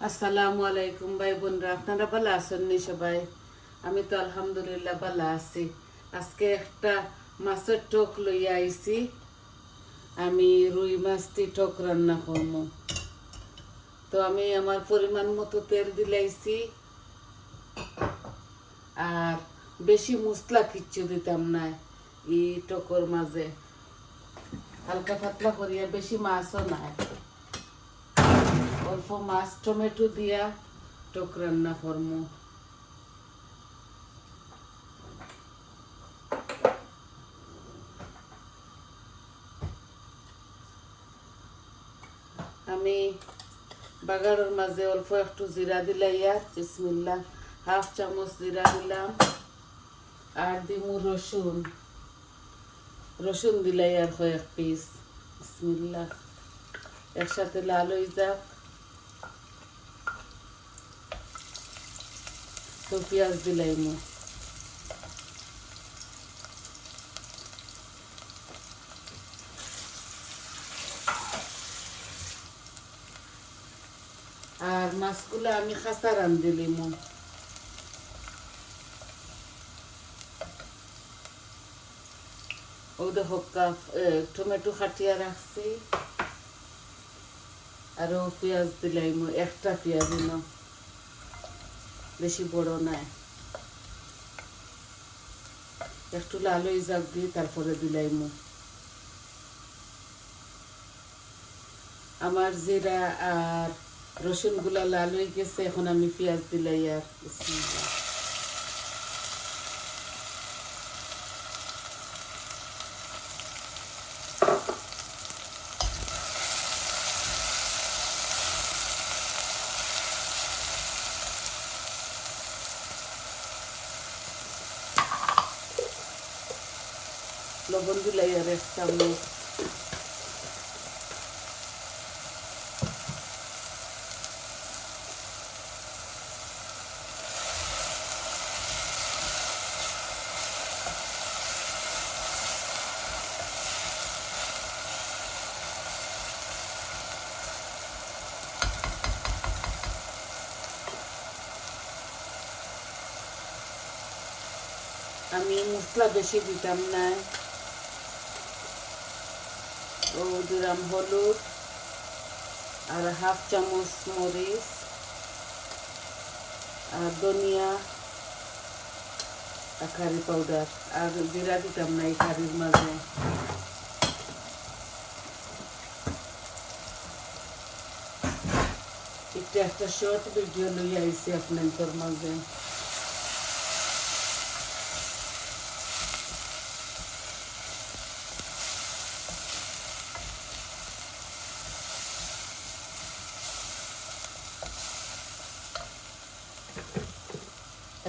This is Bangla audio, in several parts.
আসসালামু আলাইকুম ভাই বোনরা, আপনারা ভালো আছেন নি সবাই? আমি তো আলহামদুলিল্লাহ ভালো আছি। আজকে একটা মাছের টক লইয়া আইছি। আমি রুই মাছ দিয়ে টক রান্না করব। তো আমি আমার পরিমাণ মতো তেল দিলাইছি, আর বেশি মশলা কিচ্ছু দিতাম না এই টকর মাঝে। হালকা পাতলা করিয়া, বেশি মাছও নাই, অল্প মাছ টমেটো দিয়া টক রান্না করবো। আমি বাগারের মাঝে অল্প একটু জিরা দিলাইয়া, বিসমিল্লাহ, হাফ চামচ জিরা দিলাম। আর দিমু রসুন, রসুন দিলাই আর কয়েক পিস, বিসমিল্লাহ। একসাথে লাল হয়ে যাক। তো পেঁয়াজ দিলাইমু। আর মাছগুলো আমি খাসা রান্ধিলিমু। ও দেখো টমেটো কাটিয়া রাখছি, আরও পেঁয়াজ দিলাইমু। একটা পেঁয়াজ দিলাম, বেশি বড় নাই। একটু লাল হয়ে যাক দিয়ে তারপরে দিলাইমু। আমার জিরা আর রসুনগুলা লাল হয়ে গেছে, এখন আমি পেঁয়াজ দিলাই। আর বিসমিল্লাহ। লবণ দিলাই আর এক চামচ। আমি মশলা বেশি দিতাম না। ও দিলাম হলুদ, আর হাফ চামচ মরিচ, আর ধনিয়া, আর কারি পাউডার। আর জিরা দিতাম না এই কারির মাঝে। একটা শর্ট ভিডিও লইয়া আইছি আপনাদের মাঝে।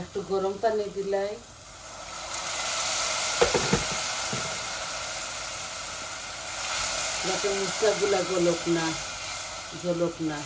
একটু গরম পানি দিলাই, যাতে মশলাগুলা জ্বলক না।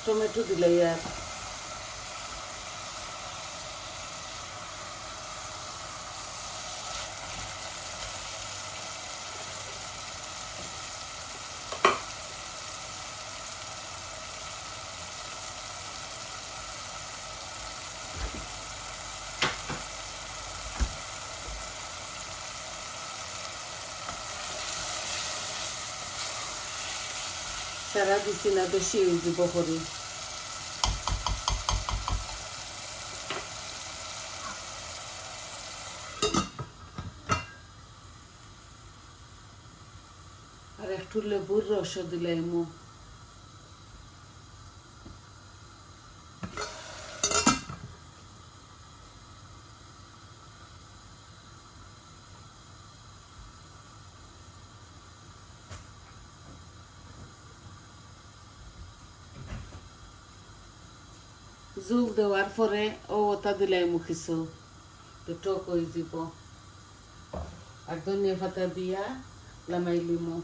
টমেটো দিলাই আর সারা দিছি না, বেশি দিব করি। আর একটু লেবুর রস দিলাইমু। জুল দেওয়ার পরে ওটা দিলাইমু কিছু, তো টক হয়ে যাব। আর ধনিয়া পাতা দিয়া লামাইলিমু।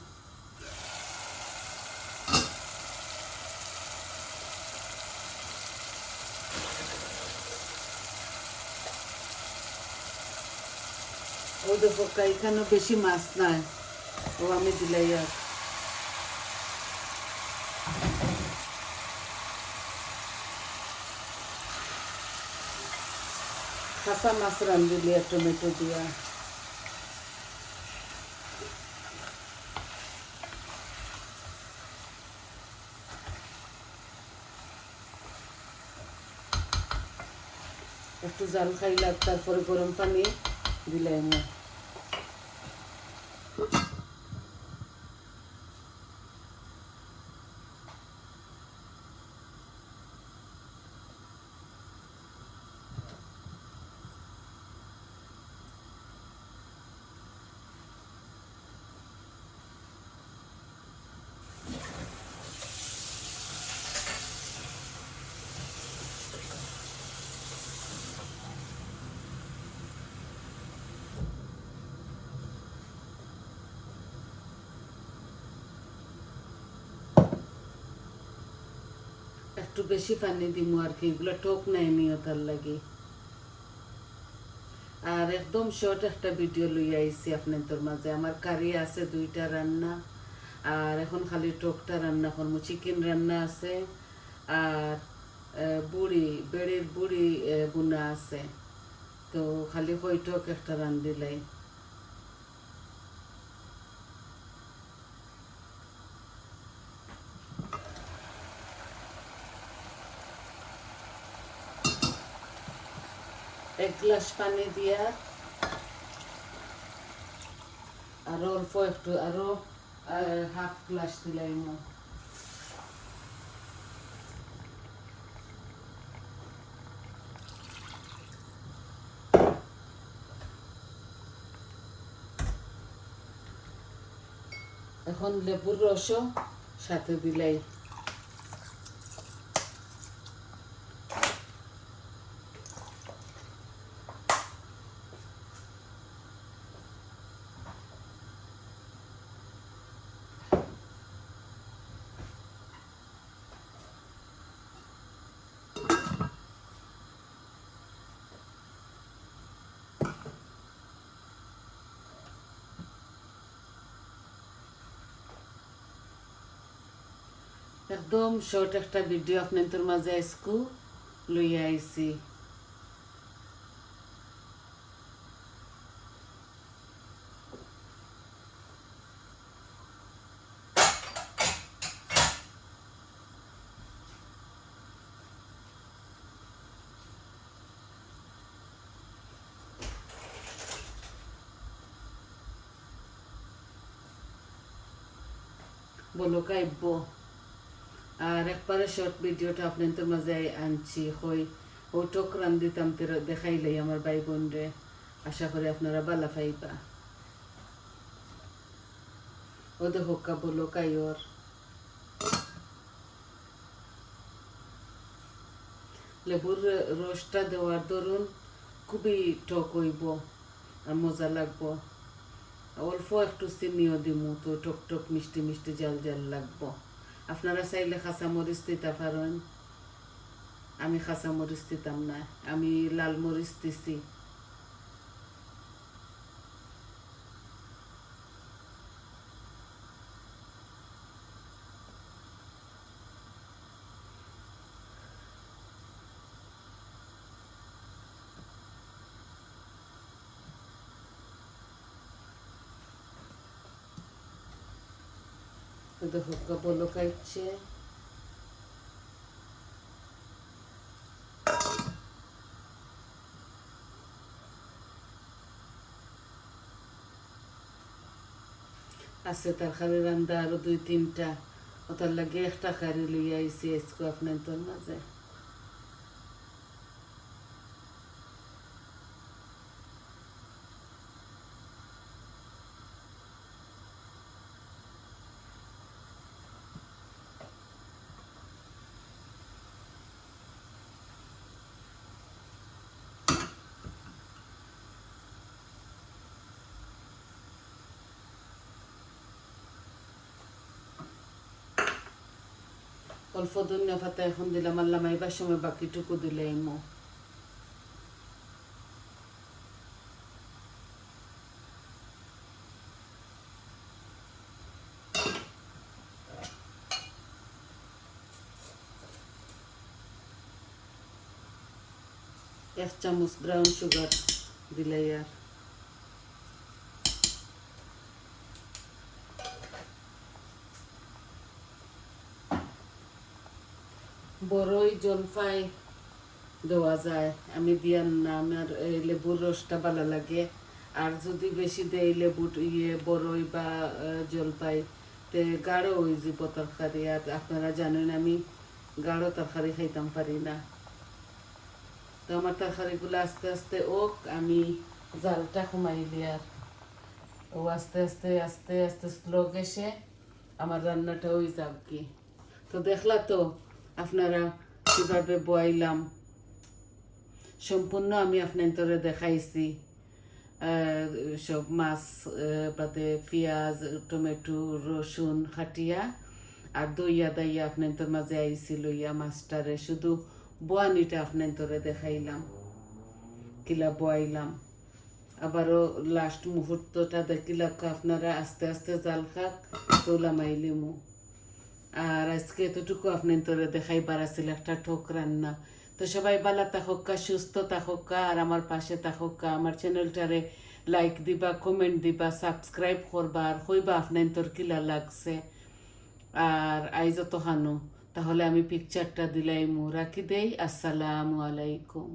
ও দেখো এখানে বেশি মাছ নাই, ও আমি দিলাই আর কাঁচা মাছ রাঁধিলি আর টমেটো দিয়া। একটু জাল খাইলাম, তারপরে গরম পানি দিলাম। একটু বেশি পানি দিমু আর কি, এগুলো টক নেয়নি তার লাগে। আর একদম শর্ট একটা ভিডিও লই আইছি আপনাদের মাঝে। আমার কারি আছে 2টা রান্না, আর এখন খালি টকটা রান্না করবো। চিকেন রান্না আছে, আর বেড়ের বুড়ি বুনা আছে, তো খালি হই টক একটা রান্ধিলাই। এক গ্লাস পানি দিয়া আরো অল্প একটু, আরো হাফ গ্লাস দিলাম। এখন লেবুর রসও সাথে দিলাই। একদম শর্ট একটা ভিডিও আপনাদের মাঝে আজকে লইয়া আইছি। বলো কাইব। আর একবারে শর্ট ভিডিওটা আপনাদের মাঝে আনছি, হই ও টক রান্ধিতাম দেখাইলাই আমার ভাই বোন রে। আশা করি আপনারা বালা পাইবা। ও দেখো বলো কাইর লেবুর রসটা দেওয়ার দরুন খুবই টক হইব আর মজা লাগবো। অল্প একটু চিনিও দিমু, তো টক টক মিষ্টি মিষ্টি জাল জাল লাগবো। আপনারা চাইলে কাঁচা মরিচ দিতে পারেন, আমি কাঁচা মরিচ দিতাম না, আমি লাল মরিচ দিছি। দেখো বলক আইছে, আছে তরকারি রান্দা আরো 2-3টা, ওটার লাগে একটা কারি লইয়া আইছি আজকে আপনার তোর মাঝে। অল্প ধনিয়া পাতা এখন দিলাম, আর লামাইবার সময় বাকিটুকু দিলে এমো। এক চামচ ব্রাউন সুগার দিলে আর বড়ই জলপাই দেওয়া যায়, আমি দিয়ান না, আমার লেবুর রসটা ভালো লাগে। আর যদি বেশি দেয় লেবু বড়ই বা জলপাই তে গাঢ় হয়ে যাব তরকারি। আর আপনারা জানেন আমি গাঢ় তরকারি খাইতাম পারি না। তো আমার তরকারিগুলো আস্তে আস্তে ওক, আমি জালটা কমাইলি আর ও আস্তে আস্তে আস্তে আস্তে স্লো গেছে আমার রান্নাটা হয়ে যাব কি। তো দেখলা তো আপনারা কীভাবে বয়াইলাম, সম্পূর্ণ আমি আপনার দেখাইছি। সব মাছ বাদে পেঁয়াজ টমেটো রসুন খাটিয়া আর দইয়া দাইয়া আপনার মাঝে আইসি লইয়া মাছটারে শুধু বোয়ানিটা আপনার দেখাইলাম, কিলা বয়াইলাম। আবারও লাস্ট মুহূর্তটা দেখিলাম আপনারা আস্তে আস্তে জাল খাক তোলামাইলিমু। আর আজকে এতটুকু আপনার দেখাইবার আছিল একটা ঠোক রান্না। তো সবাই ভালো থাকুকা, সুস্থ থাকুকা, আর আমার পাশে থাকুকা। আমার চ্যানেলটারে লাইক দিবা, কমেন্ট দিবা, সাবস্ক্রাইব করবা, আর কইবা আপনার কিলা লাগছে। আর আইজ তো হানো তাহলে আমি পিকচারটা দিলাইমু, রাখি দেই। আসসালামু আলাইকুম।